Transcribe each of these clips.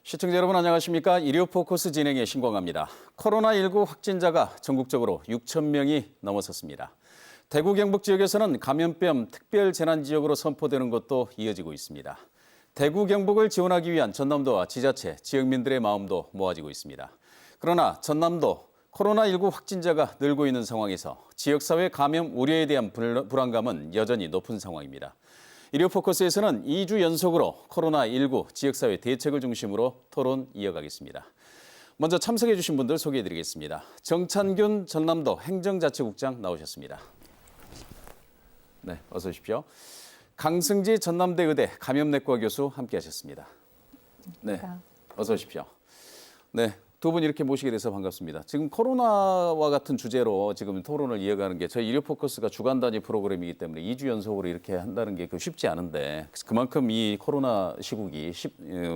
시청자 여러분 안녕하십니까? 일요포커스 진행의 신광합니다. 코로나19 확진자가 전국적으로 6천 명이 넘어섰습니다. 대구 경북 지역에서는 감염병 특별재난지역으로 선포되는 것도 이어지고 있습니다. 대구 경북을 지원하기 위한 전남도와 지자체, 지역민들의 마음도 모아지고 있습니다. 그러나 전남도 코로나19 확진자가 늘고 있는 상황에서 지역사회 감염 우려에 대한 불안감은 여전히 높은 상황입니다. 일요포커스에서는 2주 연속으로 코로나19 지역사회 대책을 중심으로 토론 이어가겠습니다. 먼저 참석해 주신 분들 소개해드리겠습니다. 정찬균 전남도 행정자치국장 나오셨습니다. 네, 어서 오십시오. 강승지 전남대 의대 감염내과 교수 함께하셨습니다. 네, 어서 오십시오. 네. 두 분 이렇게 모시게 돼서 반갑습니다. 지금 코로나와 같은 주제로 지금 토론을 이어가는 게 저희 일요포커스가 주간 단위 프로그램이기 때문에 2주 연속으로 이렇게 한다는 게 쉽지 않은데 그만큼 이 코로나 시국이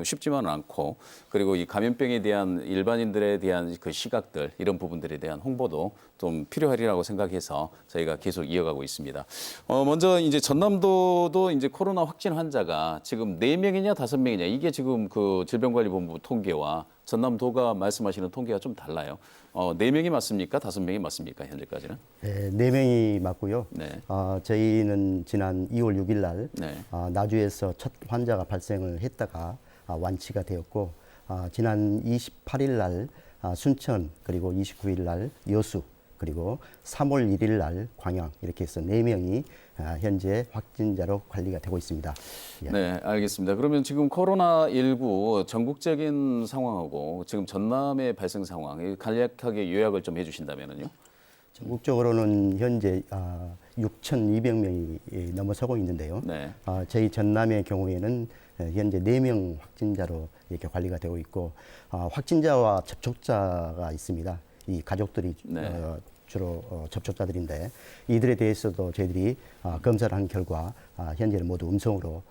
쉽지만은 않고 그리고 이 감염병에 대한 일반인들에 대한 그 시각들 이런 부분들에 대한 홍보도 좀 필요하리라고 생각해서 저희가 계속 이어가고 있습니다. 먼저 이제 전남도도 이제 코로나 확진 환자가 지금 4명이냐 5명이냐 이게 지금 그 질병관리본부 통계와 전남도가 말씀하시는 통계가 좀 달라요. 4명이 맞습니까? 5명이 맞습니까? 현재까지는? 네, 4명이 맞고요. 네. 저희는 지난 2월 6일 날 네. 나주에서 첫 환자가 발생을 했다가 완치가 되었고 지난 28일 날 순천 그리고 29일 날 여수 그리고 3월 1일 날 광양 이렇게 해서 4명이 현재 확진자로 관리가 되고 있습니다. 예. 네, 알겠습니다. 그러면 지금 코로나19 전국적인 상황하고 지금 전남의 발생 상황 간략하게 요약을 좀 해주신다면요. 전국적으로는 현재 6,200명이 넘어서고 있는데요. 네. 저희 전남의 경우에는 현재 4명 확진자로 이렇게 관리가 되고 있고 확진자와 접촉자가 있습니다. 이 가족들이 네. 주로 접촉자들인데 이들에 대해서도 저희들이 검사를 한 결과 현재는 모두 음성으로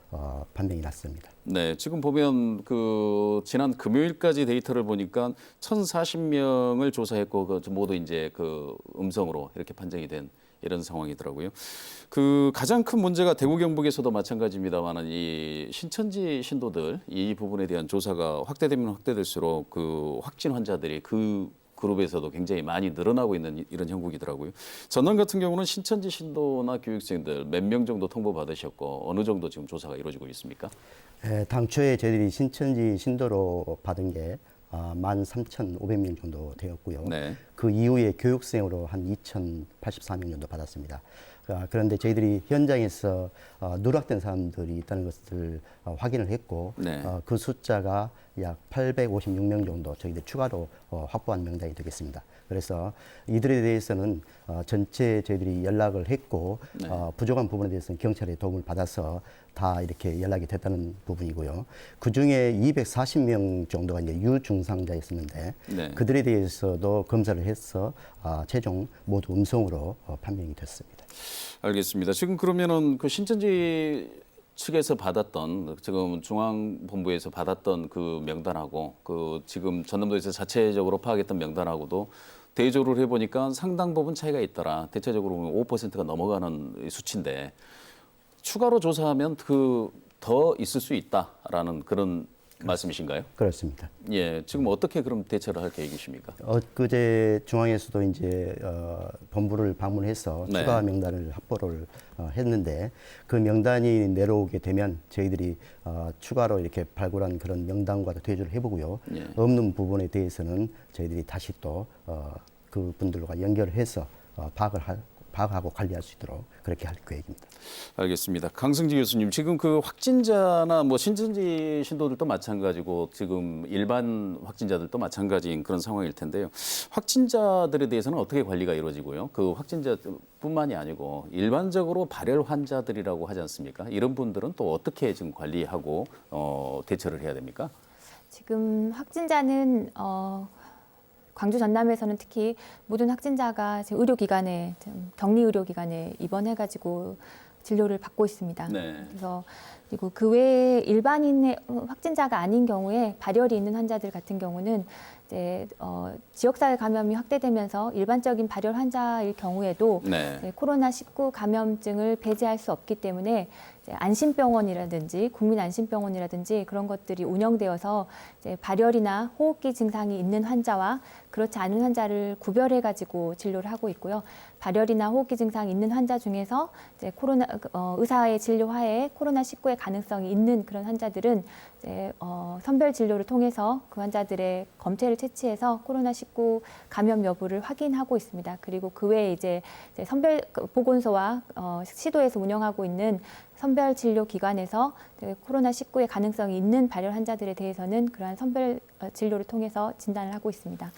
판명이 났습니다. 네, 지금 보면 그 지난 금요일까지 데이터를 보니까 1,040명을 조사했고 그 모두 이제 그 음성으로 이렇게 판정이 된 이런 상황이더라고요. 그 가장 큰 문제가 대구 경북에서도 마찬가지입니다만은 이 신천지 신도들 이 부분에 대한 조사가 확대되면 확대될수록 그 확진 환자들이 그 그룹에서도 굉장히 많이 늘어나고 있는 이런 형국이더라고요. 전남 같은 경우는 신천지 신도나 교육생들 몇 명 정도 통보받으셨고 어느 정도 지금 조사가 이루어지고 있습니까? 당초에 저희들이 신천지 신도로 받은 게 13,500명 정도 되었고요. 네. 그 이후에 교육생으로 한 2,084명 정도 받았습니다. 그런데 저희들이 현장에서 누락된 사람들이 있다는 것을 확인을 했고 네. 그 숫자가 약 856명 정도 저희들 추가로 확보한 명단이 되겠습니다. 그래서 이들에 대해서는 전체 저희들이 연락을 했고 네. 부족한 부분에 대해서는 경찰의 도움을 받아서 다 이렇게 연락이 됐다는 부분이고요. 그중에 240명 정도가 이제 유증상자였었는데 네. 그들에 대해서도 검사를 해서 최종 모두 음성으로 판명이 됐습니다. 알겠습니다. 지금 그러면은 그 신천지 측에서 받았던 지금 중앙본부에서 받았던 그 명단하고 그 지금 전남도에서 자체적으로 파악했던 명단하고도 대조를 해보니까 상당 부분 차이가 있더라. 대체적으로 보면 5%가 넘어가는 수치인데 추가로 조사하면 그 더 있을 수 있다라는 그런 말씀이신가요? 그렇습니다. 예, 지금 어떻게 그럼 대처를 할 계획이십니까? 엊그제 중앙에서도 이제 본부를 방문해서 네. 추가 명단을 확보를 했는데 그 명단이 내려오게 되면 저희들이 추가로 이렇게 발굴한 그런 명단과도 대조를 해보고요. 예. 없는 부분에 대해서는 저희들이 다시 또 그 분들과 연결을 해서 파악하고 관리할 수 있도록 그렇게 할 계획입니다. 알겠습니다. 강승지 교수님, 지금 그 확진자나 뭐 신천지 신도들도 마찬가지고 지금 일반 확진자들도 마찬가지인 그런 상황일 텐데요. 확진자들에 대해서는 어떻게 관리가 이루어지고요? 그 확진자뿐만이 아니고 일반적으로 발열 환자들이라고 하지 않습니까? 이런 분들은 또 어떻게 지금 관리하고 대처를 해야 됩니까? 지금 확진자는 광주 전남에서는 특히 모든 확진자가 지금 의료기관에 격리 의료기관에 입원해가지고 진료를 받고 있습니다. 네. 그래서 그리고 그 외에 일반인의 확진자가 아닌 경우에 발열이 있는 환자들 같은 경우는 이제 지역사회 감염이 확대되면서 일반적인 발열 환자일 경우에도 네. 이제 코로나19 감염증을 배제할 수 없기 때문에 이제 안심병원이라든지 국민안심병원이라든지 그런 것들이 운영되어서 이제 발열이나 호흡기 증상이 있는 환자와 그렇지 않은 환자를 구별해 가지고 진료를 하고 있고요. 발열이나 호흡기 증상이 있는 환자 중에서 이제 의사의 진료 하에 코로나19의 가능성이 있는 그런 환자들은 이제 선별 진료를 통해서 그 환자들의 검체를 채취해서 코로나19 감염 여부를 확인하고 있습니다. 그리고 그 외에 이제 선별 보건소와 시도에서 운영하고 있는 선별 진료 기관에서 코로나19의 가능성이 있는 발열 환자들에 대해서는 그러한 선별 진료를 통해서 진단을 하고 있습니다.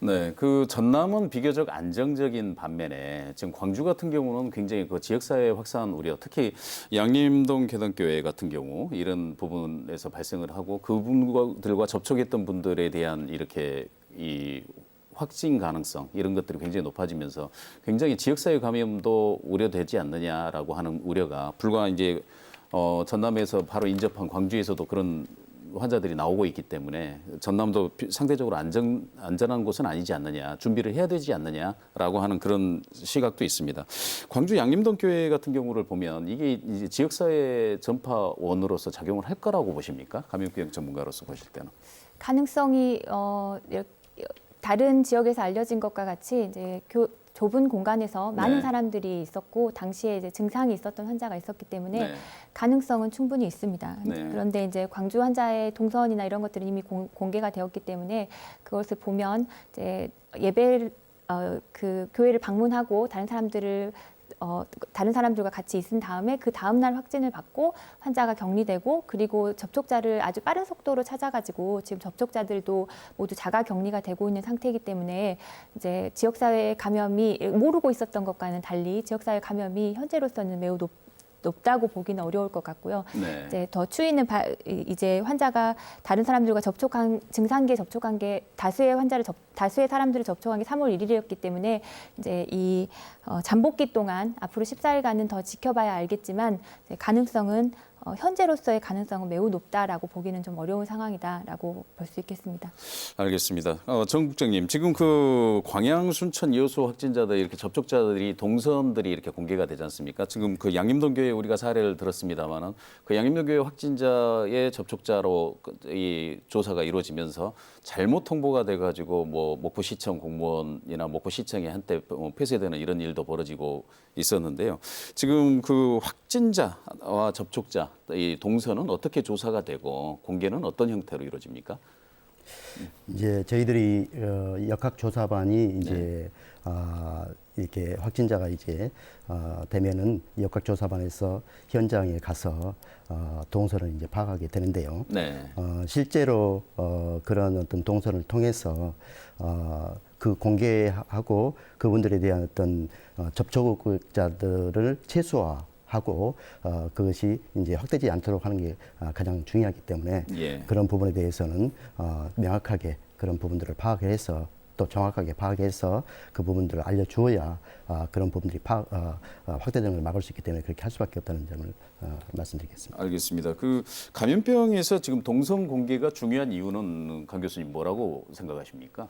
네, 그 전남은 비교적 안정적인 반면에 지금 광주 같은 경우는 굉장히 그 지역사회 확산 우려, 특히 양림동 계단교회 같은 경우 이런 부분에서 발생을 하고 그분들과 접촉했던 분들에 대한 이렇게 이 확진 가능성 이런 것들이 굉장히 높아지면서 굉장히 지역사회 감염도 우려되지 않느냐라고 하는 우려가 불과 이제 전남에서 바로 인접한 광주에서도 그런 환자들이 나오고 있기 때문에 전남도 상대적으로 안전한 곳은 아니지 않느냐, 준비를 해야 되지 않느냐라고 하는 그런 시각도 있습니다. 광주 양림동 교회 같은 경우를 보면 이게 이제 지역사회 전파원으로서 작용을 할 거라고 보십니까? 감염병 전문가로서 보실 때는. 가능성이 다른 지역에서 알려진 것과 같이 이제 좁은 공간에서 많은 네. 사람들이 있었고 당시에 이제 증상이 있었던 환자가 있었기 때문에 네. 가능성은 충분히 있습니다. 네. 그런데 이제 광주 환자의 동선이나 이런 것들은 이미 공개가 되었기 때문에 그것을 보면 이제 예배를 그 교회를 방문하고 다른 사람들과 같이 있은 다음에 그 다음 날 확진을 받고 환자가 격리되고 그리고 접촉자를 아주 빠른 속도로 찾아가지고 지금 접촉자들도 모두 자가 격리가 되고 있는 상태이기 때문에 이제 지역사회 감염이 모르고 있었던 것과는 달리 지역사회 감염이 현재로서는 매우 높다고 보기는 어려울 것 같고요. 네. 이제 더 추이는 이제 환자가 다른 사람들과 증상기에 접촉한 게 다수의 사람들을 접촉한 게 3월 1일이었기 때문에 이제 이 잠복기 동안 앞으로 14일간은 더 지켜봐야 알겠지만 이제 가능성은 현재로서의 가능성은 매우 높다라고 보기는 좀 어려운 상황이다라고 볼 수 있겠습니다. 알겠습니다. 정 국장님, 지금 그 광양, 순천, 여수 확진자들 이렇게 접촉자들이 동선들이 이렇게 공개가 되지 않습니까? 지금 그 양림동 교회 우리가 사례를 들었습니다만은 그 양림동 교회 확진자의 접촉자로 이 조사가 이루어지면서 잘못 통보가 돼가지고 뭐 목포시청 공무원이나 목포시청에 한때 폐쇄되는 이런 일도 벌어지고 있었는데요. 지금 그 확진자와 접촉자 이 동선은 어떻게 조사가 되고 공개는 어떤 형태로 이루어집니까? 이제 저희들이 역학조사반이 이제 이렇게 확진자가 이제 되면은 역학조사반에서 현장에 가서 동선을 이제 파악하게 되는데요. 네. 실제로 그런 어떤 동선을 통해서 그 공개하고 그분들에 대한 어떤 접촉자들을 최소화하고 그것이 이제 확대되지 않도록 하는 게 가장 중요하기 때문에 예. 그런 부분에 대해서는 명확하게 그런 부분들을 파악해서 또 정확하게 파악해서 그 부분들을 알려주어야 그런 부분들이 확대되는 걸 막을 수 있기 때문에 그렇게 할 수밖에 없다는 점을 말씀드리겠습니다. 알겠습니다. 그 감염병에서 지금 동선 공개가 중요한 이유는 강 교수님 뭐라고 생각하십니까?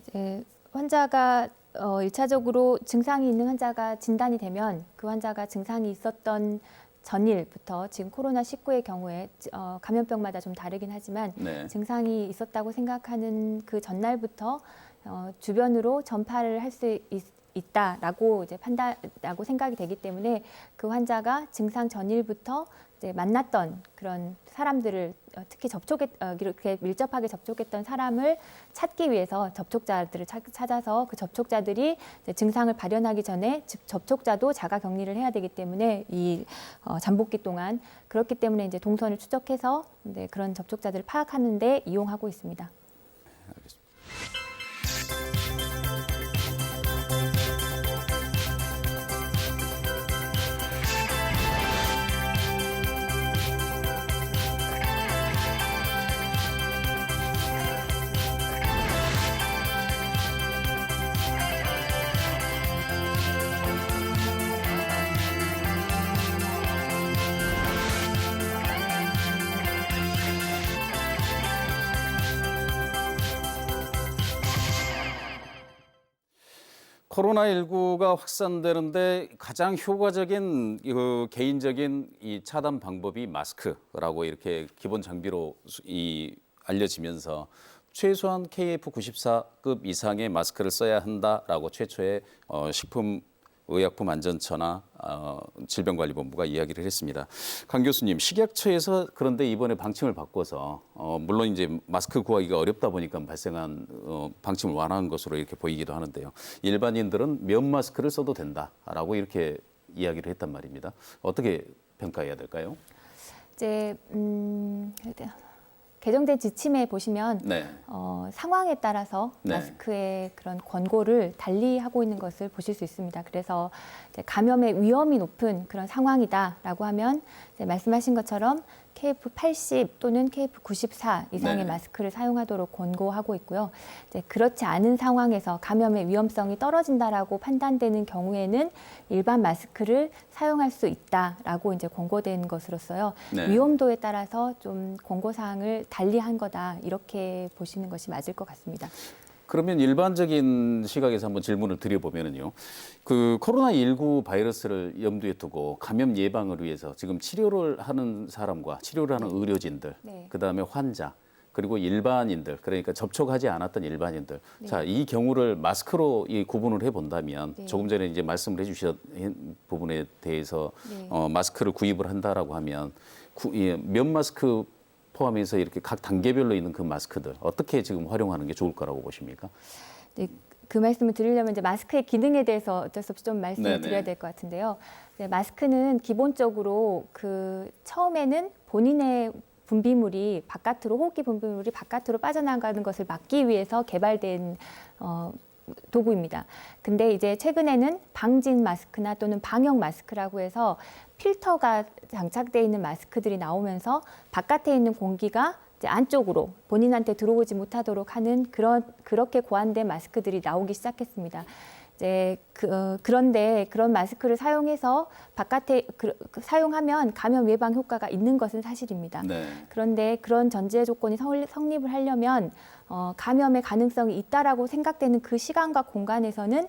이제 환자가 1차적으로 증상이 있는 환자가 진단이 되면 그 환자가 증상이 있었던 전일부터 지금 코로나19의 경우에 감염병마다 좀 다르긴 하지만 네. 증상이 있었다고 생각하는 그 전날부터 주변으로 전파를 할 수 있다라고 이제 판단라고 생각이 되기 때문에 그 환자가 증상 전일부터 이제 만났던 그런 사람들을 특히 이렇게 밀접하게 접촉했던 사람을 찾기 위해서 접촉자들을 찾아서 그 접촉자들이 이제 증상을 발현하기 전에 접촉자도 자가 격리를 해야 되기 때문에 이 잠복기 동안 그렇기 때문에 이제 동선을 추적해서 이제 그런 접촉자들을 파악하는 데 이용하고 있습니다. 알겠습니다. 코로나19가 확산되는데 가장 효과적인 개인적인 이 차단 방법이 마스크라고 이렇게 기본 장비로 알려지면서 최소한 KF94급 이상의 마스크를 써야 한다라고 최초의 식품의약품안전처나 질병관리본부가 이야기를 했습니다. 강 교수님, 식약처에서 그런데 이번에 방침을 바꿔서 물론 이제 마스크 구하기가 어렵다 보니까 발생한 방침을 완화한 것으로 이렇게 보이기도 하는데요. 일반인들은 면 마스크를 써도 된다라고 이렇게 이야기를 했단 말입니다. 어떻게 평가해야 될까요? 이제 개정된 지침에 보시면 네. 상황에 따라서 네. 마스크의 그런 권고를 달리 하고 있는 것을 보실 수 있습니다. 그래서 이제 감염의 위험이 높은 그런 상황이다라고 하면 이제 말씀하신 것처럼 KF80 또는 KF94 이상의 네. 마스크를 사용하도록 권고하고 있고요. 이제 그렇지 않은 상황에서 감염의 위험성이 떨어진다라고 판단되는 경우에는 일반 마스크를 사용할 수 있다라고 이제 권고된 것으로서요. 네. 위험도에 따라서 좀 권고 사항을 달리한 거다 이렇게 보시는 것이 맞을 것 같습니다. 그러면 일반적인 시각에서 한번 질문을 드려보면은요. 그 코로나19 바이러스를 염두에 두고 감염 예방을 위해서 지금 치료를 하는 사람과 치료를 하는 의료진들, 네. 그다음에 환자, 그리고 일반인들, 그러니까 접촉하지 않았던 일반인들. 네. 자, 이 경우를 마스크로 이 구분을 해본다면 네. 조금 전에 이제 말씀을 해주신 부분에 대해서 네. 마스크를 구입을 한다라고 하면 면 마스크 포함해서 이렇게 각 단계별로 있는 그 마스크들 어떻게 지금 활용하는 게 좋을 거라고 보십니까? 네, 그 말씀을 드리려면 이제 마스크의 기능에 대해서 어쩔 수 없이 좀 말씀을 네네. 드려야 될 것 같은데요. 네, 마스크는 기본적으로 그 처음에는 본인의 분비물이 바깥으로 호흡기 분비물이 바깥으로 빠져나가는 것을 막기 위해서 개발된 도구입니다. 근데 이제 최근에는 방진 마스크나 또는 방역 마스크라고 해서 필터가 장착되어 있는 마스크들이 나오면서 바깥에 있는 공기가 이제 안쪽으로 본인한테 들어오지 못하도록 하는 그렇게 고안된 마스크들이 나오기 시작했습니다. 이제 그런데 그런 마스크를 사용해서 바깥에 사용하면 감염 예방 효과가 있는 것은 사실입니다. 네. 그런데 그런 전제 조건이 성립을 하려면 감염의 가능성이 있다라고 생각되는 그 시간과 공간에서는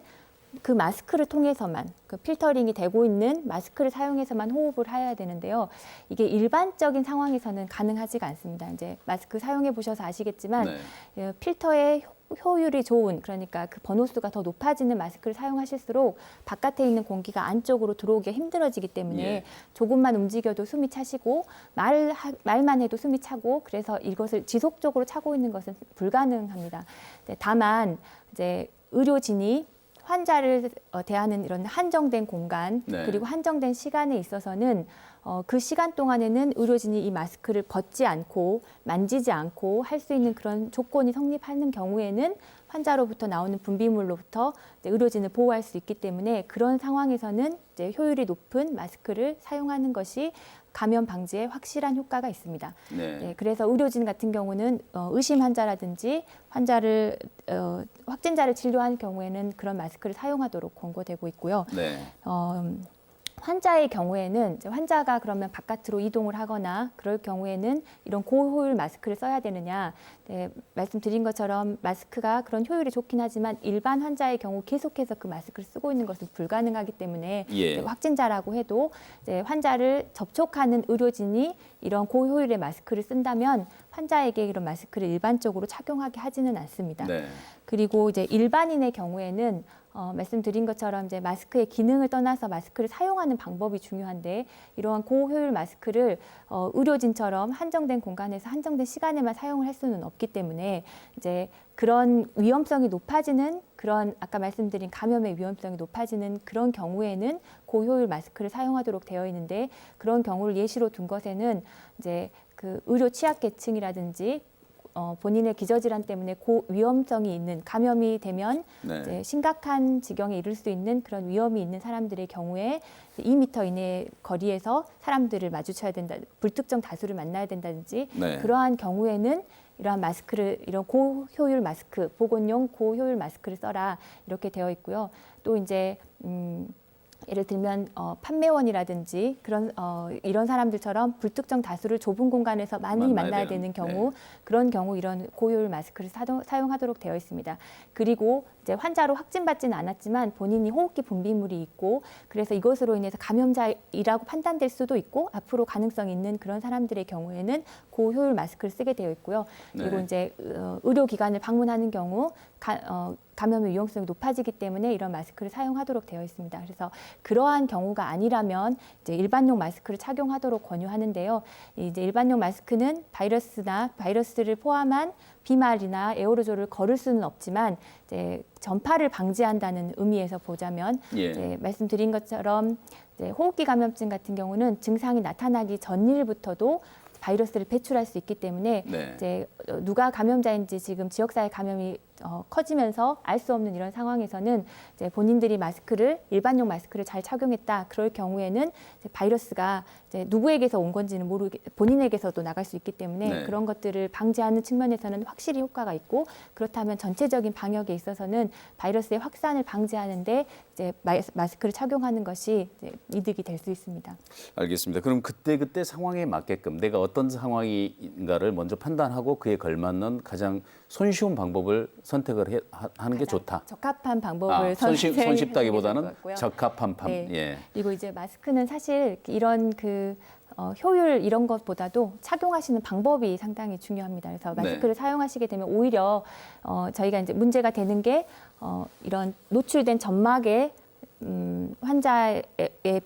그 마스크를 통해서만 그 필터링이 되고 있는 마스크를 사용해서만 호흡을 해야 되는데요. 이게 일반적인 상황에서는 가능하지가 않습니다. 이제 마스크 사용해 보셔서 아시겠지만 네. 필터의 효율이 좋은, 그러니까 그 번호수가 더 높아지는 마스크를 사용하실수록 바깥에 있는 공기가 안쪽으로 들어오기가 힘들어지기 때문에 예. 조금만 움직여도 숨이 차시고 말만 해도 숨이 차고 그래서 이것을 지속적으로 차고 있는 것은 불가능합니다. 다만 이제 의료진이 환자를 대하는 이런 한정된 공간 네. 그리고 한정된 시간에 있어서는 그 시간 동안에는 의료진이 이 마스크를 벗지 않고 만지지 않고 할 수 있는 그런 조건이 성립하는 경우에는 환자로부터 나오는 분비물로부터 이제 의료진을 보호할 수 있기 때문에 그런 상황에서는 이제 효율이 높은 마스크를 사용하는 것이 감염 방지에 확실한 효과가 있습니다. 네. 네, 그래서 의료진 같은 경우는 의심 환자라든지 확진자를 진료하는 경우에는 그런 마스크를 사용하도록 권고되고 있고요. 네. 환자의 경우에는 이제 환자가 그러면 바깥으로 이동을 하거나 그럴 경우에는 이런 고효율 마스크를 써야 되느냐. 네, 말씀드린 것처럼 마스크가 그런 효율이 좋긴 하지만 일반 환자의 경우 계속해서 그 마스크를 쓰고 있는 것은 불가능하기 때문에 예. 이제 확진자라고 해도 이제 환자를 접촉하는 의료진이 이런 고효율의 마스크를 쓴다면 환자에게 이런 마스크를 일반적으로 착용하게 하지는 않습니다. 네. 그리고 이제 일반인의 경우에는 말씀드린 것처럼 이제 마스크의 기능을 떠나서 마스크를 사용하는 방법이 중요한데 이러한 고효율 마스크를 의료진처럼 한정된 공간에서 한정된 시간에만 사용을 할 수는 없기 때문에 이제 그런 위험성이 높아지는 그런 아까 말씀드린 감염의 위험성이 높아지는 그런 경우에는 고효율 마스크를 사용하도록 되어 있는데 그런 경우를 예시로 둔 것에는 이제 그 의료 취약계층이라든지 본인의 기저질환 때문에 위험성이 있는 감염이 되면 네. 이제 심각한 지경에 이를 수 있는 그런 위험이 있는 사람들의 경우에 2m 이내 거리에서 사람들을 마주쳐야 된다, 불특정 다수를 만나야 된다든지 네. 그러한 경우에는 이러한 마스크를 이런 고효율 마스크, 보건용 고효율 마스크를 써라 이렇게 되어 있고요. 또 이제 예를 들면 판매원이라든지 그런 이런 사람들처럼 불특정 다수를 좁은 공간에서 많이 만나야 되는 경우, 네. 그런 경우 이런 고효율 마스크를 사용하도록 되어 있습니다. 그리고 이제 환자로 확진받지는 않았지만 본인이 호흡기 분비물이 있고 그래서 이것으로 인해서 감염자이라고 판단될 수도 있고 앞으로 가능성이 있는 그런 사람들의 경우에는 고효율 마스크를 쓰게 되어 있고요. 그리고 네. 이제 의료기관을 방문하는 경우 감염의 위험성이 높아지기 때문에 이런 마스크를 사용하도록 되어 있습니다. 그래서 그러한 경우가 아니라면 이제 일반용 마스크를 착용하도록 권유하는데요. 이제 일반용 마스크는 바이러스를 포함한 비말이나 에어로졸을 거를 수는 없지만 이제 전파를 방지한다는 의미에서 보자면 예. 이제 말씀드린 것처럼 이제 호흡기 감염증 같은 경우는 증상이 나타나기 전일부터도 바이러스를 배출할 수 있기 때문에 네. 이제 누가 감염자인지 지금 지역사회 감염이 커지면서 알 수 없는 이런 상황에서는 이제 본인들이 일반용 마스크를 잘 착용했다. 그럴 경우에는 이제 바이러스가 이제 누구에게서 온 건지는 본인에게서도 나갈 수 있기 때문에 네. 그런 것들을 방지하는 측면에서는 확실히 효과가 있고 그렇다면 전체적인 방역에 있어서는 바이러스의 확산을 방지하는데 이제 마스크를 착용하는 것이 이제 이득이 될 수 있습니다. 알겠습니다. 그럼 그때 상황에 맞게끔 내가 어떤 상황인가를 먼저 판단하고 그에 걸맞는 가장 손쉬운 방법을 선택을 하는 게 좋다. 적합한 방법을 손쉽다기보다는 적합한 네. 예. 그리고 이제 마스크는 사실 이런 효율 이런 것보다도 착용하시는 방법이 상당히 중요합니다. 그래서 마스크를 사용하시게 되면 오히려 저희가 이제 문제가 되는 게 이런 노출된 점막에 환자의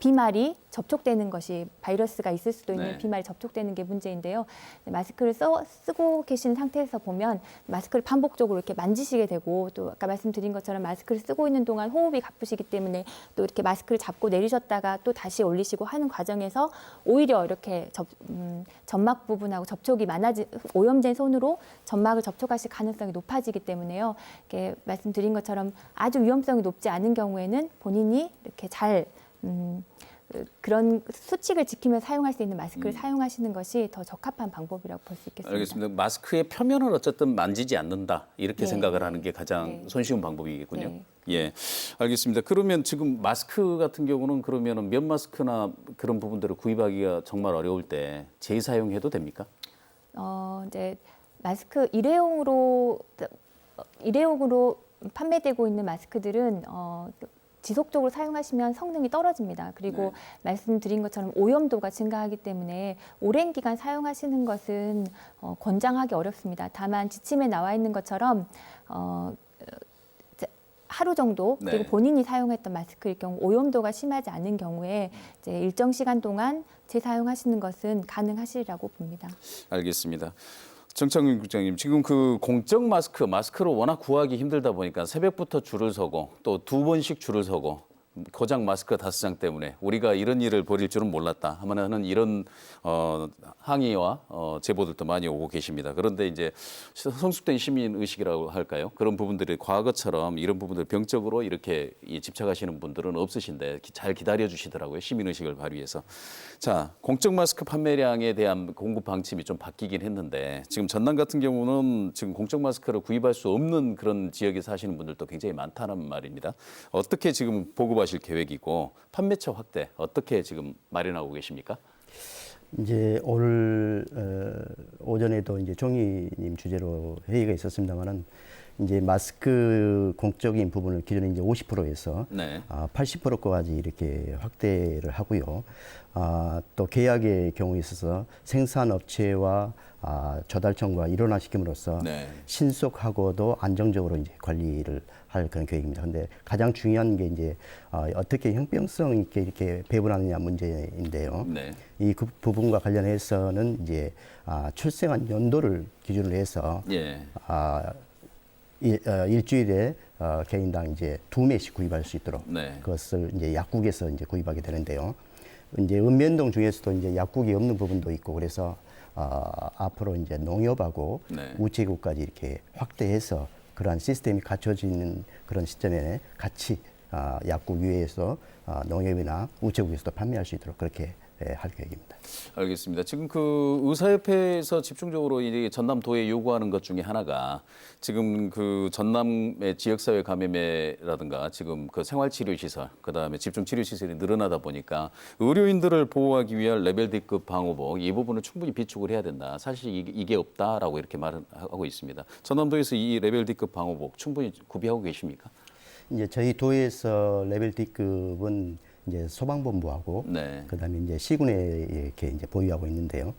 비말이 접촉되는 것이 바이러스가 있을 수도 있는 네. 비말이 접촉되는 게 문제인데요. 마스크를 쓰고 계신 상태에서 보면 마스크를 반복적으로 이렇게 만지시게 되고 또 아까 말씀드린 것처럼 마스크를 쓰고 있는 동안 호흡이 가쁘시기 때문에 또 이렇게 마스크를 잡고 내리셨다가 또 다시 올리시고 하는 과정에서 오히려 이렇게 점막 부분하고 접촉이 오염된 손으로 점막을 접촉하실 가능성이 높아지기 때문에요. 이렇게 말씀드린 것처럼 아주 위험성이 높지 않은 경우에는 본인이 이렇게 잘 그런 수칙을 지키며 사용할 수 있는 마스크를 사용하시는 것이 더 적합한 방법이라고 볼 수 있겠습니다. 알겠습니다. 마스크의 표면을 어쨌든 만지지 않는다 이렇게 네, 생각을 네. 하는 게 가장 네. 손쉬운 방법이겠군요. 네. 예, 알겠습니다. 그러면 지금 마스크 같은 경우는 그러면은 면 마스크나 그런 부분들을 구입하기가 정말 어려울 때 재사용해도 됩니까? 이제 마스크 일회용으로 판매되고 있는 마스크들은 지속적으로 사용하시면 성능이 떨어집니다. 그리고 네. 말씀드린 것처럼 오염도가 증가하기 때문에 오랜 기간 사용하시는 것은 권장하기 어렵습니다. 다만 지침에 나와 있는 것처럼 하루 정도 그리고 네. 본인이 사용했던 마스크일 경우 오염도가 심하지 않은 경우에 이제 일정 시간 동안 재사용하시는 것은 가능하시리라고 봅니다. 알겠습니다. 정창윤 국장님, 지금 그 공적 마스크를 워낙 구하기 힘들다 보니까 새벽부터 줄을 서고 또 2번씩 줄을 서고 고작 마스크 5장 때문에 우리가 이런 일을 벌일 줄은 몰랐다 하는 이런 항의와 제보들도 많이 오고 계십니다. 그런데 이제 성숙된 시민 의식이라고 할까요? 그런 부분들이 과거처럼 이런 부분들 병적으로 이렇게 집착하시는 분들은 없으신데 잘 기다려 주시더라고요. 시민 의식을 발휘해서. 자, 공적 마스크 판매량에 대한 공급 방침이 좀 바뀌긴 했는데 지금 전남 같은 경우는 지금 공적 마스크를 구입할 수 없는 그런 지역에 사시는 분들도 굉장히 많다는 말입니다. 어떻게 지금 보급하실 계획이고 판매처 확대 어떻게 지금 마련하고 계십니까? 이제 오늘 오전에도 이제 종희님 주제로 회의가 있었습니다만은 이제 마스크 공적인 부분을 기존에 이제 50%에서 네. 80%까지 이렇게 확대를 하고요. 또 계약의 경우에 있어서 생산업체와 조달청과 일원화시킴으로써 네. 신속하고도 안정적으로 이제 관리를 할 그런 계획입니다. 근데 가장 중요한 게 이제 어떻게 형평성 있게 이렇게 배분하느냐 문제인데요. 네. 이 그 부분과 관련해서는 이제 출생한 연도를 기준으로 해서 예. 일주일에 개인당 이제 2매씩 구입할 수 있도록 네. 그것을 이제 약국에서 이제 구입하게 되는데요. 이제 읍면동 중에서도 이제 약국이 없는 부분도 있고 그래서 앞으로 이제 농협하고 네. 우체국까지 이렇게 확대해서 그러한 시스템이 갖춰지는 그런 시점에 같이 약국 위에서 농협이나 우체국에서도 판매할 수 있도록 그렇게 할 계획입니다. 알겠습니다. 지금 그 의사협회에서 집중적으로 이제 전남도에 요구하는 것 중에 하나가 지금 그 전남의 지역사회 감염이라든가 지금 그 생활치료시설, 그다음에 집중치료시설이 늘어나다 보니까 의료인들을 보호하기 위한 레벨 D급 방호복 이 부분을 충분히 비축을 해야 된다. 사실 이게 없다라고 이렇게 말을 하고 있습니다. 전남도에서 이 레벨 D급 방호복 충분히 구비하고 계십니까? 이제 저희 도에서 레벨 D급은 이제 소방본부하고 네. 그다음에 이제 시군에 이렇게 이제 보유하고 있는데요.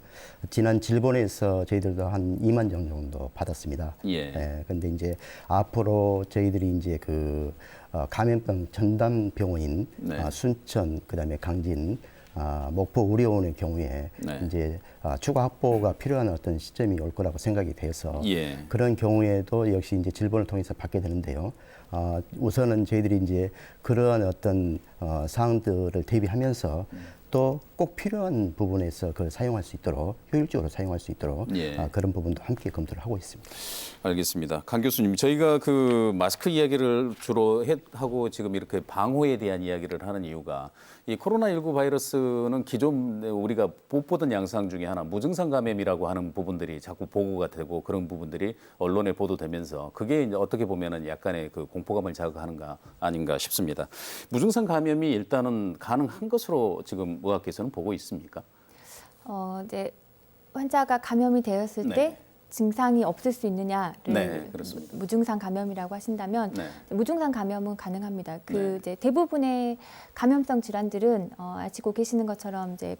지난 질본에서 저희들도 한 2만 정 정도 받았습니다. 예. 근데 이제 앞으로 저희들이 이제 그 감염병 전담 병원인 네. 순천 그다음에 강진 목포 의료원의 경우에 네. 이제 추가 확보가 필요한 어떤 시점이 올 거라고 생각이 돼서 예. 그런 경우에도 역시 이제 질본을 통해서 받게 되는데요. 우선은 저희들이 이제 그러한 어떤 사항들을 대비하면서 또 꼭 필요한 부분에서 그걸 사용할 수 있도록 효율적으로 사용할 수 있도록 예. 그런 부분도 함께 검토를 하고 있습니다. 알겠습니다. 강 교수님, 저희가 그 마스크 이야기를 주로 하고 지금 이렇게 방호에 대한 이야기를 하는 이유가 이 코로나19 바이러스는 기존 우리가 못 보던 양상 중에 하나 무증상 감염이라고 하는 부분들이 자꾸 보고가 되고 그런 부분들이 언론에 보도되면서 그게 이제 어떻게 보면은 약간의 그 공포감을 자극하는가 아닌가 싶습니다. 무증상 감염이 일단은 가능한 것으로 지금 의학계에서는 보고 있습니까? 이제 환자가 감염이 되었을 네. 때 증상이 없을 수 있느냐를 네, 그렇습니다. 무증상 감염이라고 하신다면 네. 무증상 감염은 가능합니다. 네. 이제 대부분의 감염성 질환들은 아시고 계시는 것처럼 이제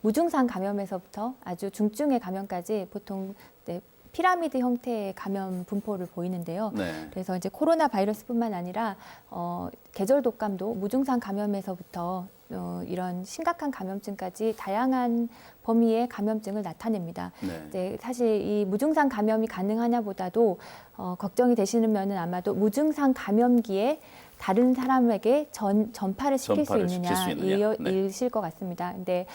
무증상 감염에서부터 아주 중증의 감염까지 보통 네, 피라미드 형태의 감염 분포를 보이는데요. 네. 그래서 이제 코로나 바이러스뿐만 아니라 계절 독감도 무증상 감염에서부터 이런 심각한 감염증까지 다양한 범위의 감염증을 나타냅니다. 네. 이제 사실 이 무증상 감염이 가능하냐보다도 걱정이 되시는 면은 아마도 무증상 감염기에 다른 사람에게 전파를 시킬 수 있느냐 이실 것 같습니다. 근데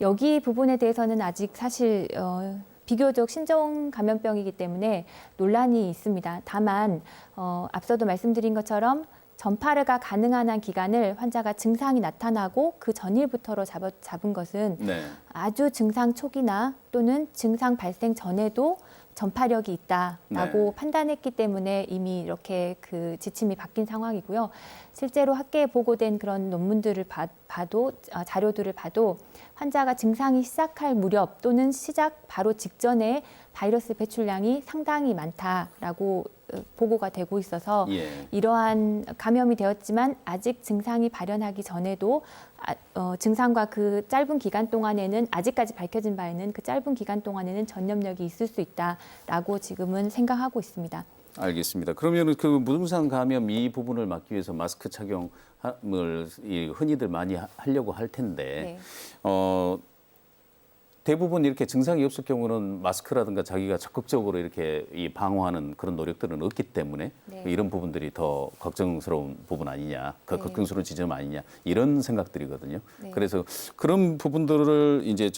여기 부분에 대해서는 아직 사실 비교적 신종 감염병이기 때문에 논란이 있습니다. 다만 앞서도 말씀드린 것처럼 전파가 가능한 한 기간을 환자가 증상이 나타나고 그 전일부터로 잡은 것은 네. 아주 증상 초기나 또는 증상 발생 전에도 전파력이 있다라고 네. 판단했기 때문에 이미 이렇게 그 지침이 바뀐 상황이고요. 실제로 학계에 보고된 그런 논문들을 봐도 자료들을 봐도 환자가 증상이 시작할 무렵 또는 시작 바로 직전에 바이러스 배출량이 상당히 많다라고 보고가 되고 있어서 예. 이러한 감염이 되었지만 아직 증상이 발현하기 전에도 증상과 그 짧은 기간 동안에는 아직까지 밝혀진 바에는 그 짧은 기간 동안에는 전염력이 있을 수 있다라고 지금은 생각하고 있습니다. 알겠습니다. 그러면 그 무증상 감염 이 부분을 막기 위해서 마스크 착용을 흔히들 많이 하려고 할 텐데 네. 대부분 이렇게 증상이 없을 경우는 마스크라든가 자기가 적극적으로 이렇게 방어하는 그런 노력들은 없기 때문에 네. 이런 부분들이 더 걱정스러운 부분 아니냐, 네. 걱정스러운 지점 아니냐 이런 생각들이거든요. 네. 그래서 그런 부분들을 이제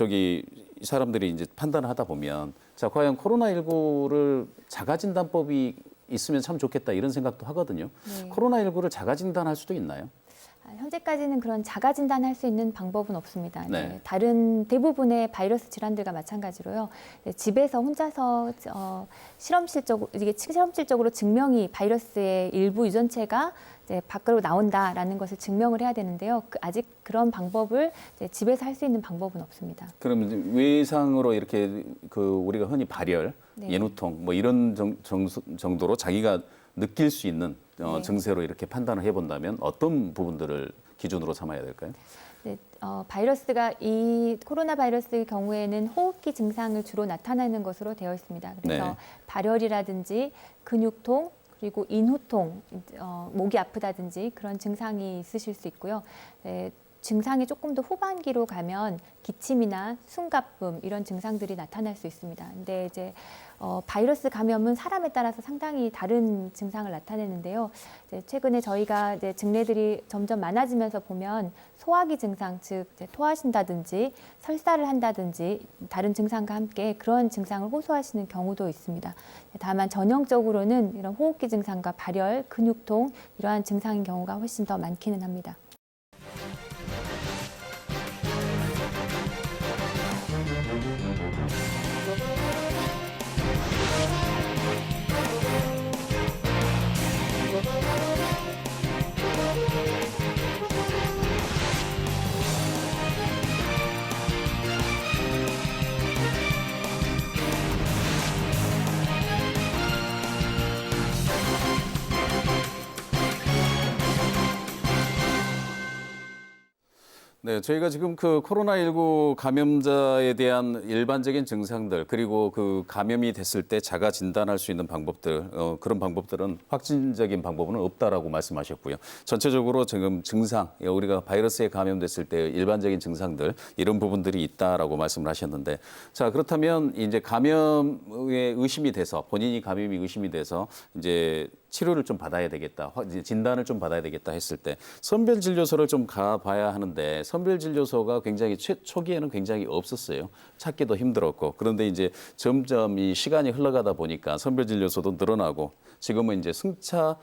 사람들이 이제 판단을 하다 보면 자 과연 코로나19를 자가진단법이 있으면 참 좋겠다 이런 생각도 하거든요. 네. 코로나19를 자가진단할 수도 있나요? 현재까지는 그런 자가 진단할 수 있는 방법은 없습니다. 네. 다른 대부분의 바이러스 질환들과 마찬가지로요. 집에서 혼자서 실험실적으로 증명이 바이러스의 일부 유전체가 이제 밖으로 나온다라는 것을 증명을 해야 되는데요. 아직 그런 방법을 이제 집에서 할 수 있는 방법은 없습니다. 그러면 이제 외상으로 이렇게 그 우리가 흔히 발열, 네. 예누통 뭐 이런 정도로 자기가 느낄 수 있는 네. 증세로 이렇게 판단을 해본다면 어떤 부분들을 기준으로 삼아야 될까요? 네, 이 코로나 바이러스의 경우에는 호흡기 증상을 주로 나타내는 것으로 되어 있습니다. 그래서 네. 발열이라든지 근육통 그리고 인후통, 목이 아프다든지 그런 증상이 있으실 수 있고요. 네, 증상이 조금 더 후반기로 가면 기침이나 숨가쁨 이런 증상들이 나타날 수 있습니다. 근데 이제 바이러스 감염은 사람에 따라서 상당히 다른 증상을 나타내는데요. 이제 최근에 저희가 이제 증례들이 점점 많아지면서 보면 소화기 증상, 즉 이제 토하신다든지 설사를 한다든지 다른 증상과 함께 그런 증상을 호소하시는 경우도 있습니다. 다만 전형적으로는 이런 호흡기 증상과 발열, 근육통 이러한 증상인 경우가 훨씬 더 많기는 합니다. 네, 저희가 지금 그 코로나19 감염자에 대한 일반적인 증상들 그리고 그 감염이 됐을 때 자가 진단할 수 있는 방법들 그런 방법들은 확진적인 방법은 없다라고 말씀하셨고요. 전체적으로 지금 증상 우리가 바이러스에 감염됐을 때 일반적인 증상들 이런 부분들이 있다라고 말씀을 하셨는데 자 그렇다면 이제 감염에 의심이 돼서 본인이 감염이 의심이 돼서 이제 치료를 좀 받아야 되겠다, 진단을 좀 받아야 되겠다 했을 때 선별진료소를 좀 가봐야 하는데 선별진료소가 굉장히 초기에는 굉장히 없었어요. 찾기도 힘들었고 그런데 이제 점점 이 시간이 흘러가다 보니까 선별진료소도 늘어나고 지금은 이제 승차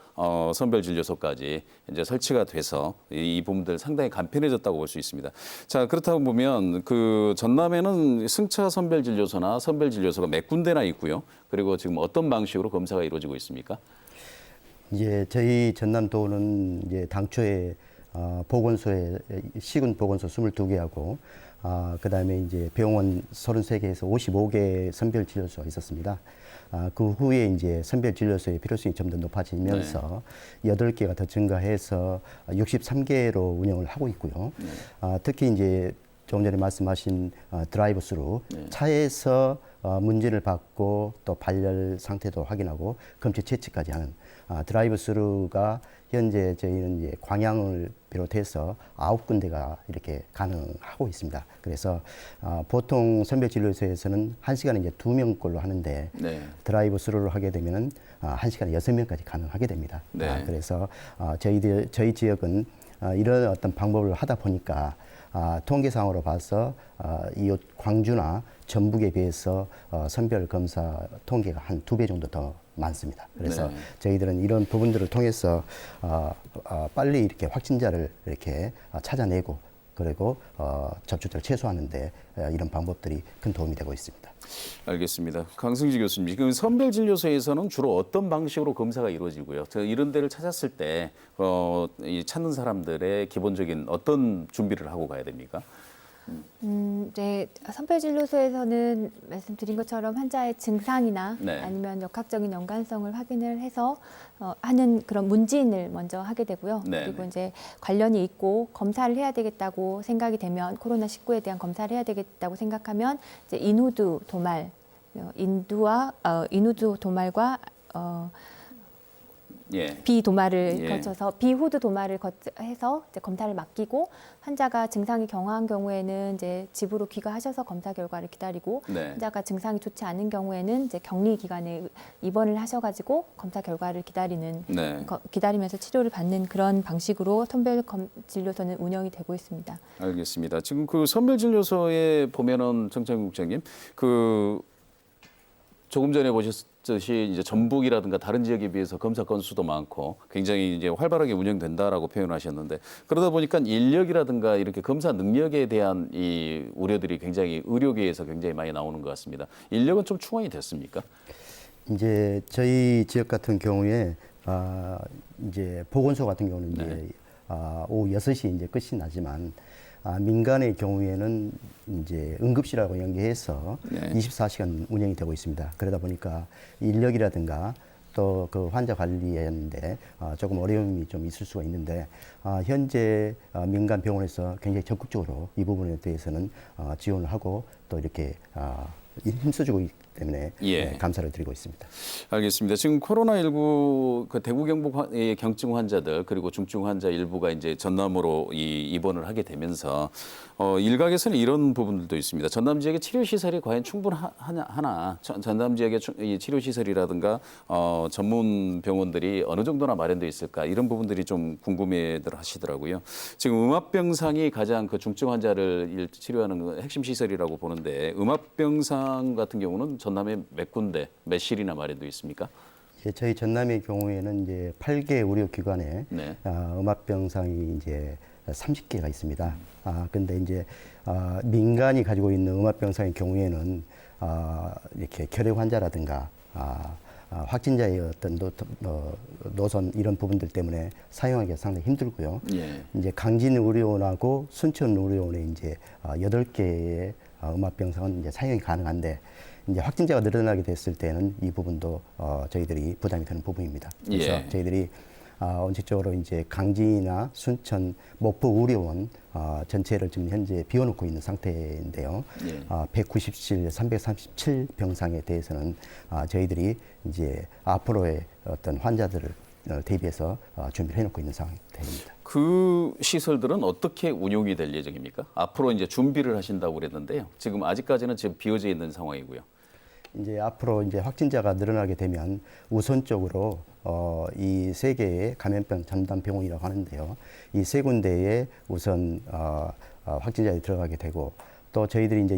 선별진료소까지 이제 설치가 돼서 이 부분들 상당히 간편해졌다고 볼 수 있습니다. 자 그렇다고 보면 그 전남에는 승차 선별진료소나 선별진료소가 몇 군데나 있고요. 그리고 지금 어떤 방식으로 검사가 이루어지고 있습니까? 이제 저희 전남도는 이제 당초에 보건소에 시군 보건소 22개하고 그다음에 이제 병원 33개에서 55개 선별 진료소가 있었습니다. 그 후에 이제 선별 진료소의 필요성이 좀 더 높아지면서 8개가 더 증가해서 63개로 운영을 하고 있고요. 특히 이제 조금 전에 말씀하신 드라이브스루 차에서 문제를 받고 또 발열 상태도 확인하고 검체 채취까지 하는 드라이브스루가 현재 저희는 이제 광양을 비롯해서 9군데가 이렇게 가능하고 있습니다. 그래서 보통 선별진료소에서는 1시간에 이제 2명꼴로 하는데 네. 드라이브스루를 하게 되면은 1시간에 6명까지 가능하게 됩니다. 네. 그래서 저희 지역은 이런 어떤 방법을 하다 보니까 통계상으로 봐서 이 광주나 전북에 비해서 선별 검사 통계가 한 2배 정도 더 많습니다. 그래서 네. 저희들은 이런 부분들을 통해서 빨리 이렇게 확진자를 이렇게 찾아내고 그리고 접촉자를 최소화하는데 이런 방법들이 큰 도움이 되고 있습니다. 알겠습니다. 강승지 교수님, 지금 선별진료소에서는 주로 어떤 방식으로 검사가 이루어지고요? 이런 데를 찾았을 때 이 찾는 사람들의 기본적인 어떤 준비를 하고 가야 됩니까? 네, 선별진료소에서는 말씀드린 것처럼 환자의 증상이나 네. 아니면 역학적인 연관성을 확인을 해서 하는 그런 문진을 먼저 하게 되고요. 네, 그리고 네. 이제 관련이 있고 검사를 해야 되겠다고 생각이 되면 코로나19에 대한 검사를 해야 되겠다고 생각하면 이제 인후두 도말, 인후두 도말과 예. 비도말을 예. 거쳐서 비후드 도말을 해서 이제 검사를 맡기고 환자가 증상이 경화한 경우에는 이제 집으로 귀가하셔서 검사 결과를 기다리고 네. 환자가 증상이 좋지 않은 경우에는 이제 격리 기간에 입원을 하셔가지고 검사 결과를 기다리는 네. 기다리면서 치료를 받는 그런 방식으로 선별 진료소는 운영이 되고 있습니다. 알겠습니다. 지금 그 선별진료소에 보면은 정창국 국장님 그 조금 전에 보셨듯이 이제 전북이라든가 다른 지역에 비해서 검사 건수도 많고 굉장히 이제 활발하게 운영된다라고 표현하셨는데 그러다 보니까 인력이라든가 이렇게 검사 능력에 대한 이 우려들이 굉장히 의료계에서 굉장히 많이 나오는 것 같습니다. 인력은 좀 충원이 됐습니까? 이제 저희 지역 같은 경우에 이제 보건소 같은 경우는 이제 네. 오후 6시 이제 끝이 나지만 민간의 경우에는 이제 응급실하고 연계해서 네. 24시간 운영이 되고 있습니다. 그러다 보니까 인력이라든가 또 그 환자 관리하는데 조금 어려움이 좀 있을 수가 있는데 현재 민간 병원에서 굉장히 적극적으로 이 부분에 대해서는 지원을 하고 또 이렇게 힘써주고 있기 때문에 예. 감사를 드리고 있습니다. 알겠습니다. 지금 코로나19 그 대구 경북 경증 환자들 그리고 중증 환자 일부가 이제 전남으로 입원을 하게 되면서 일각에서는 이런 부분들도 있습니다. 전남 지역의 치료 시설이 과연 충분하나? 전남 지역의 이 치료 시설이라든가 전문 병원들이 어느 정도나 마련돼 있을까? 이런 부분들이 좀 궁금해들 하시더라고요. 지금 음압병상이 가장 그 중증 환자를 치료하는 핵심 시설이라고 보는데 음압병상 같은 경우는 전남에 몇 군데, 몇 실이나 마련돼 있습니까? 예, 저희 전남의 경우에는 이제 8개 의료기관에 네. 음압병상이 이제 30개가 있습니다. 근데 이제 민간이 가지고 있는 음압병상의 경우에는 이렇게 결핵 환자라든가 확진자의 어떤 노선 이런 부분들 때문에 사용하기가 상당히 힘들고요. 예. 이제 강진 의료원하고 순천 의료원에 이제 8개의 음압병상은 이제 사용이 가능한데 이제 확진자가 늘어나게 됐을 때는 이 부분도 저희들이 부담이 되는 부분입니다. 그래서 예. 저희들이 원칙적으로 이제 강진이나 순천, 목포 의료원 전체를 지금 현재 비워놓고 있는 상태인데요. 예. 190실, 337 병상에 대해서는 저희들이 이제 앞으로의 어떤 환자들을 대비해서 준비를 해놓고 있는 상태입니다. 그 시설들은 어떻게 운용이 될 예정입니까? 앞으로 이제 준비를 하신다고 그랬는데요. 지금 아직까지는 지금 비어져 있는 상황이고요. 이제 앞으로 이제 확진자가 늘어나게 되면 우선적으로 이 세 개의 감염병 전담 병원이라고 하는데요. 이 세 군데에 우선 확진자들이 들어가게 되고 또 저희들이 이제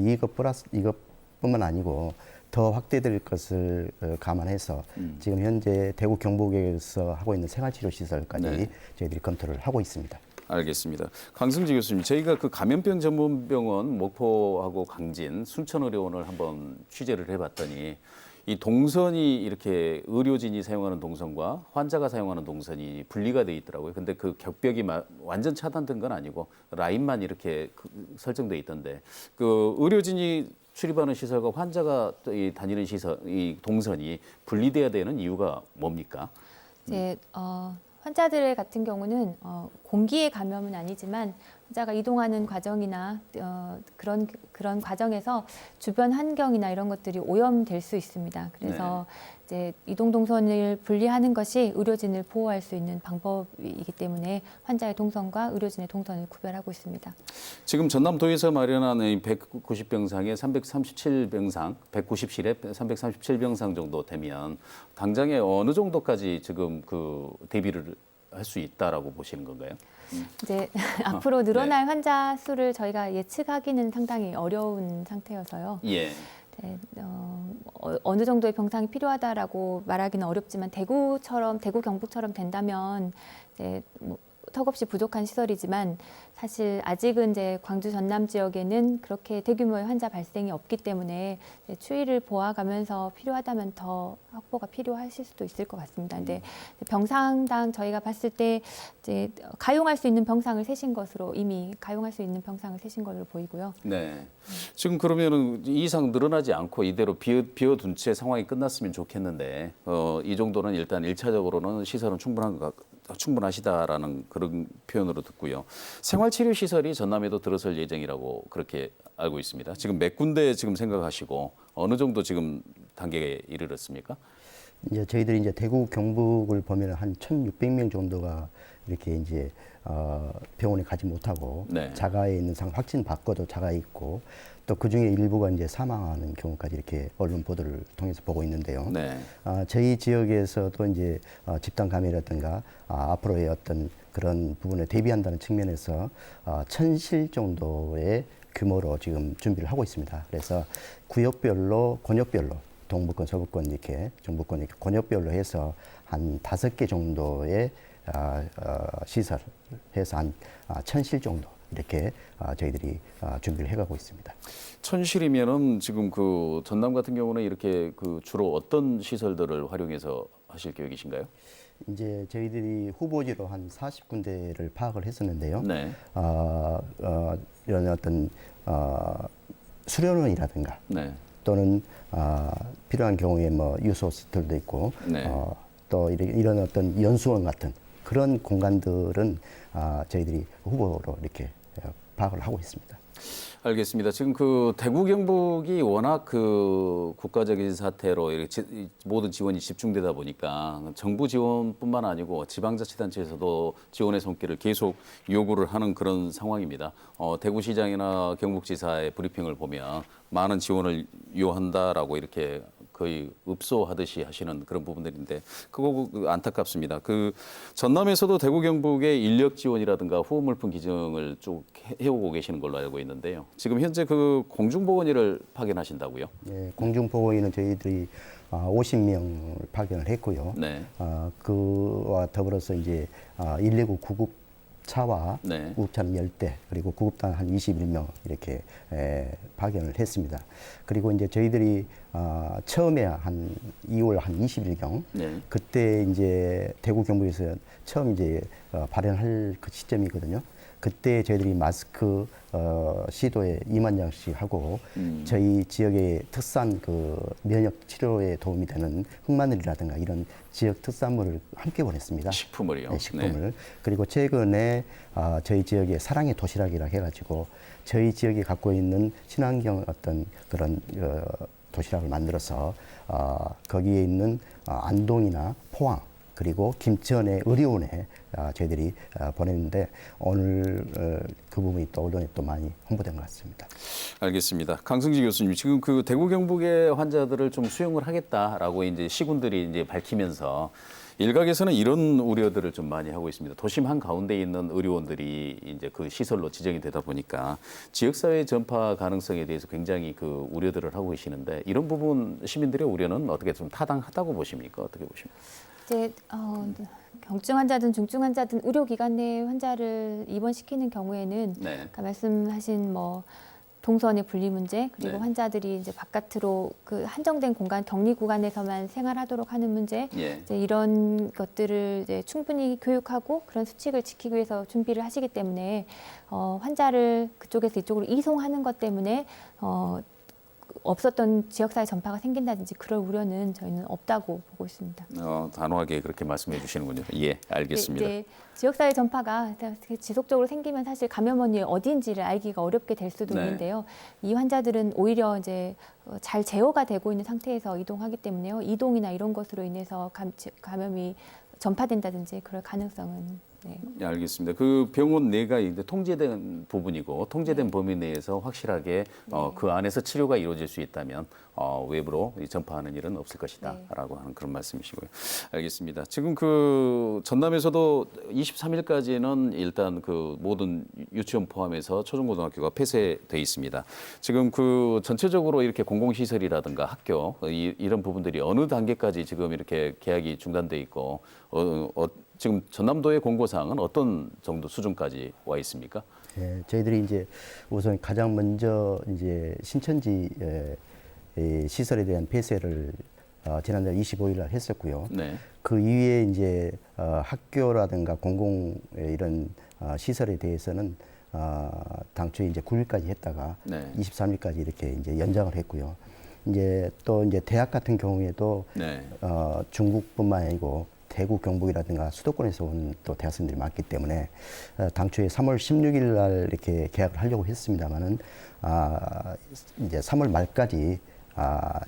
이것뿐만 아니고 더 확대될 것을 감안해서 지금 현재 대구 경북에서 하고 있는 생활치료시설까지 네. 저희들이 검토를 하고 있습니다. 알겠습니다. 강승지 교수님, 저희가 그 감염병 전문병원 목포하고 강진, 순천의료원을 한번 취재를 해봤더니 이 동선이 이렇게 의료진이 사용하는 동선과 환자가 사용하는 동선이 분리가 돼 있더라고요. 근데 그 격벽이 완전 차단된 건 아니고 라인만 이렇게 설정돼 있던데 그 의료진이 출입하는 시설과 환자가 다니는 시설, 이 동선이 분리돼야 되는 이유가 뭡니까? 이제 환자들 같은 경우는 공기의 감염은 아니지만 환자가 이동하는 과정이나 그런 과정에서 주변 환경이나 이런 것들이 오염될 수 있습니다. 그래서 이제 이동 동선을 분리하는 것이 의료진을 보호할 수 있는 방법이기 때문에 환자의 동선과 의료진의 동선을 구별하고 있습니다. 지금 전남도에서 마련한 190병상에 337병상, 190실에 337병상 정도 되면 당장에 어느 정도까지 지금 그 대비를 할 수 있다라고 보시는 건가요? 이제 앞으로 늘어날 환자 수를 저희가 예측하기는 상당히 어려운 상태여서요. 예. 네, 어느 정도의 병상이 필요하다라고 말하기는 어렵지만 대구 경북처럼 된다면 이제 뭐 턱없이 부족한 시설이지만 사실 아직은 이제 광주 전남 지역에는 그렇게 대규모의 환자 발생이 없기 때문에 이제 추이를 보아가면서 필요하다면 더 확보가 필요하실 수도 있을 것 같습니다. 근데 병상당 저희가 봤을 때 이제 가용할 수 있는 병상을 세신 것으로 이미 가용할 수 있는 병상을 세신 걸로 보이고요. 네. 지금 그러면은 이 이상 늘어나지 않고 이대로 비워둔 채 상황이 끝났으면 좋겠는데 이 정도는 일단 1차적으로는 시설은 충분하시다라는 그런 표현으로 듣고요. 생활치료 시설이 전남에도 들어설 예정이라고 그렇게 알고 있습니다. 지금 몇 군데 지금 생각하시고 어느 정도 지금 단계에 이르렀습니까? 이제 저희들이 이제 대구 경북을 보면 한 1,600명 정도가 이렇게 이제 병원에 가지 못하고 네. 자가에 있는 확진 받고도 자가에 있고 또 그 중에 일부가 이제 사망하는 경우까지 이렇게 언론 보도를 통해서 보고 있는데요. 네. 저희 지역에서도 이제 집단 감염이라든가 앞으로의 어떤 그런 부분에 대비한다는 측면에서 1,000실 정도의 규모로 지금 준비를 하고 있습니다. 그래서 구역별로, 권역별로 동부권, 서부권 이렇게 정부권 이렇게 권역별로 해서 한 5개 정도의 시설 해서 한 1,000실 정도 이렇게 저희들이 준비를 해가고 있습니다. 1,000실이면은 지금 그 전남 같은 경우는 이렇게 그 주로 어떤 시설들을 활용해서 하실 계획이신가요? 이제 저희들이 후보지로 한 40군데를 파악을 했었는데요. 네. 이런 어떤 수련원이라든가 네. 또는 필요한 경우에 뭐 유소시설도 있고 네. 또 이런 어떤 연수원 같은 그런 공간들은 저희들이 후보로 이렇게 파악을 하고 있습니다. 알겠습니다. 지금 그 대구 경북이 워낙 그 국가적인 사태로 이렇게 모든 지원이 집중되다 보니까 정부 지원뿐만 아니고 지방자치단체에서도 지원의 손길을 계속 요구를 하는 그런 상황입니다. 대구시장이나 경북지사의 브리핑을 보면 많은 지원을 요한다라고 이렇게 거의 읍소하듯이 하시는 그런 부분들인데 그거 안타깝습니다. 그 전남에서도 대구 경북의 인력 지원이라든가 후원물품 기증을 쭉 해오고 계시는 걸로 알고 있는데요. 지금 현재 그 공중보건의를 파견하신다고요? 네, 공중보건의는 저희들이 50명을 파견을 했고요. 네. 그와 더불어서 이제 119 구급차와 네. 구급차는 10대 그리고 구급단 한 21명 이렇게 파견을 했습니다. 그리고 이제 저희들이 처음에 한 2월 한 20일경 네. 그때 이제 대구 경북에서 처음 이제 발행할 그 시점이거든요. 그때 저희들이 마스크 시도에 2만 장씩 하고 저희 지역의 특산 그 면역 치료에 도움이 되는 흑마늘이라든가 이런 지역 특산물을 함께 보냈습니다. 식품을요. 네, 식품을. 그리고 최근에 저희 지역의 사랑의 도시락이라 해가지고 저희 지역이 갖고 있는 친환경 어떤 그런 도시락을 만들어서 거기에 있는 안동이나 포항 그리고 김천의 의료원에 저희들이 보냈는데 오늘 그 부분이 또 언론에 또 많이 홍보된 것 같습니다. 알겠습니다. 강승지 교수님, 지금 그 대구 경북의 환자들을 좀 수용을 하겠다라고 이제 시군들이 이제 밝히면서 일각에서는 이런 우려들을 좀 많이 하고 있습니다. 도심 한 가운데 있는 의료원들이 이제 그 시설로 지정이 되다 보니까 지역사회 전파 가능성에 대해서 굉장히 그 우려들을 하고 계시는데 이런 부분 시민들의 우려는 어떻게 좀 타당하다고 보십니까? 어떻게 보십니까? 이제 경증 환자든 중증 환자든 의료기관 내 환자를 입원시키는 경우에는 네. 아까 말씀하신 뭐 동선의 분리 문제 그리고 네. 환자들이 이제 바깥으로 그 한정된 공간 격리 구간에서만 생활하도록 하는 문제 예. 이제 이런 것들을 이제 충분히 교육하고 그런 수칙을 지키기 위해서 준비를 하시기 때문에 환자를 그쪽에서 이쪽으로 이송하는 것 때문에 없었던 지역사회 전파가 생긴다든지 그럴 우려는 저희는 없다고 보고 있습니다. 단호하게 그렇게 말씀해 주시는군요. 예, 알겠습니다. 네, 지역사회 전파가 지속적으로 생기면 사실 감염원이 어디인지를 알기가 어렵게 될 수도 네. 있는데요. 이 환자들은 오히려 이제 잘 제어가 되고 있는 상태에서 이동하기 때문에요. 이동이나 이런 것으로 인해서 감염이 전파된다든지 그럴 가능성은 네. 네, 알겠습니다. 그 병원 내가 이제 통제된 부분이고 통제된 범위 내에서 확실하게 그 안에서 치료가 이루어질 수 있다면 외부로 전파하는 일은 없을 것이다라고 하는 그런 말씀이시고요. 알겠습니다. 지금 그 전남에서도 23일까지는 일단 그 모든 유치원 포함해서 초중고등학교가 폐쇄돼 있습니다. 지금 그 전체적으로 이렇게 공공시설이라든가 학교 이런 부분들이 어느 단계까지 지금 이렇게 개학이 중단돼 있고 지금 전남도의 공고사항은 어떤 정도 수준까지 와 있습니까? 예, 저희들이 이제 우선 가장 먼저 이제 신천지 시설에 대한 폐쇄를 지난달 25일 날 했었고요. 네. 그 이후에 이제 학교라든가 공공 이런 시설에 대해서는 당초에 이제 9일까지 했다가 네. 23일까지 이렇게 이제 연장을 했고요. 이제 또 이제 대학 같은 경우에도 네. 중국뿐만 아니고 대구 경북이라든가 수도권에서 온 또 대학생들이 많기 때문에 당초에 3월 16일 날 이렇게 개학을 하려고 했습니다만은 이제 3월 말까지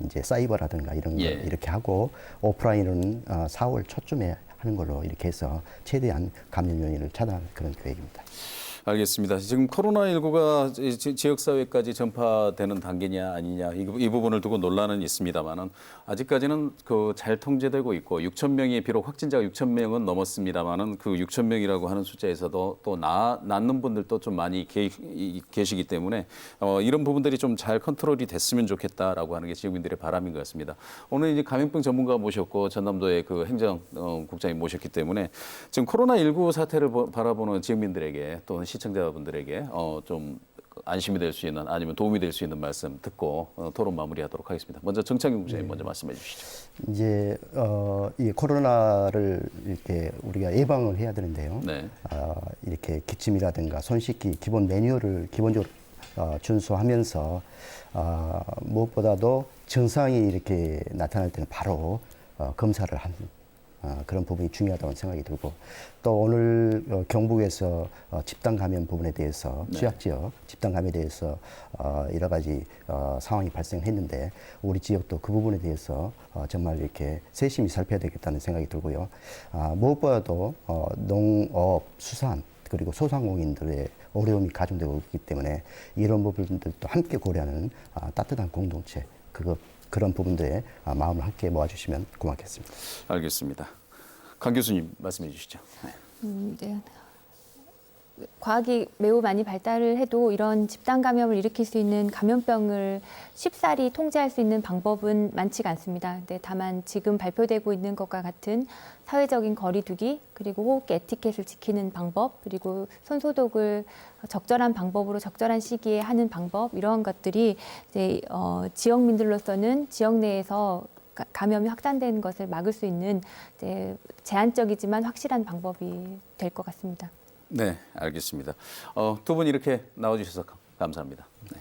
이제 사이버라든가 이런 거 예. 이렇게 하고 오프라인은 4월 초쯤에 하는 걸로 이렇게 해서 최대한 감염 요인을 차단할 그런 계획입니다. 알겠습니다. 지금 코로나19가 지역사회까지 전파되는 단계냐 아니냐 이 부분을 두고 논란은 있습니다만은 아직까지는 그 잘 통제되고 있고 6천 명이 비록 확진자가 6천 명은 넘었습니다만은 그 6천 명이라고 하는 숫자에서도 또 낫는 분들도 좀 많이 계시기 때문에 이런 부분들이 좀 잘 컨트롤이 됐으면 좋겠다라고 하는 게 지역민들의 바람인 것 같습니다. 오늘 이제 감염병 전문가 모셨고 전남도의 그 행정국장님 모셨기 때문에 지금 코로나19 사태를 바라보는 지역민들에게 또는 시청자분들에게 좀 안심이 될 수 있는 아니면 도움이 될 수 있는 말씀 듣고 토론 마무리하도록 하겠습니다. 먼저 정창균 국장님 먼저 말씀해 주시죠. 이제 이 코로나를 이렇게 우리가 예방을 해야 되는데요. 네. 이렇게 기침이라든가 손 씻기 기본 매뉴얼을 기본적으로 준수하면서 무엇보다도 증상이 이렇게 나타날 때는 바로 검사를 하는 그런 부분이 중요하다고 생각이 들고 또 오늘 경북에서 집단 감염 부분에 대해서 네. 취약지역 집단 감염에 대해서 여러 가지 상황이 발생했는데 우리 지역도 그 부분에 대해서 정말 이렇게 세심히 살펴야 되겠다는 생각이 들고요. 무엇보다도 농업, 수산 그리고 소상공인들의 어려움이 가중되고 있기 때문에 이런 부분들도 함께 고려하는 따뜻한 공동체 그런 부분들에 마음을 함께 모아주시면 고맙겠습니다. 알겠습니다. 강 교수님 말씀해 주시죠. 네. 네. 과학이 매우 많이 발달을 해도 이런 집단 감염을 일으킬 수 있는 감염병을 쉽사리 통제할 수 있는 방법은 많지가 않습니다. 근데 다만 지금 발표되고 있는 것과 같은 사회적인 거리두기, 그리고 호흡기 에티켓을 지키는 방법, 그리고 손 소독을 적절한 방법으로 적절한 시기에 하는 방법, 이러한 것들이 이제 지역민들로서는 지역 내에서 감염이 확산되는 것을 막을 수 있는 이제 제한적이지만 확실한 방법이 될 것 같습니다. 네, 알겠습니다. 두 분 이렇게 나와주셔서 감사합니다. 네.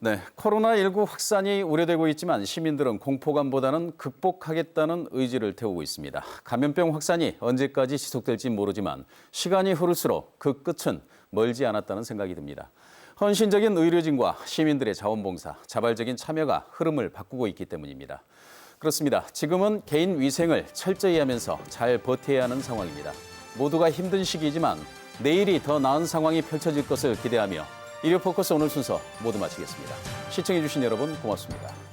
네, 코로나19 확산이 우려되고 있지만 시민들은 공포감보다는 극복하겠다는 의지를 태우고 있습니다. 감염병 확산이 언제까지 지속될지 모르지만 시간이 흐를수록 그 끝은 멀지 않았다는 생각이 듭니다. 헌신적인 의료진과 시민들의 자원봉사, 자발적인 참여가 흐름을 바꾸고 있기 때문입니다. 그렇습니다. 지금은 개인 위생을 철저히 하면서 잘 버텨야 하는 상황입니다. 모두가 힘든 시기이지만 내일이 더 나은 상황이 펼쳐질 것을 기대하며 일요포커스 오늘 순서 모두 마치겠습니다. 시청해주신 여러분 고맙습니다.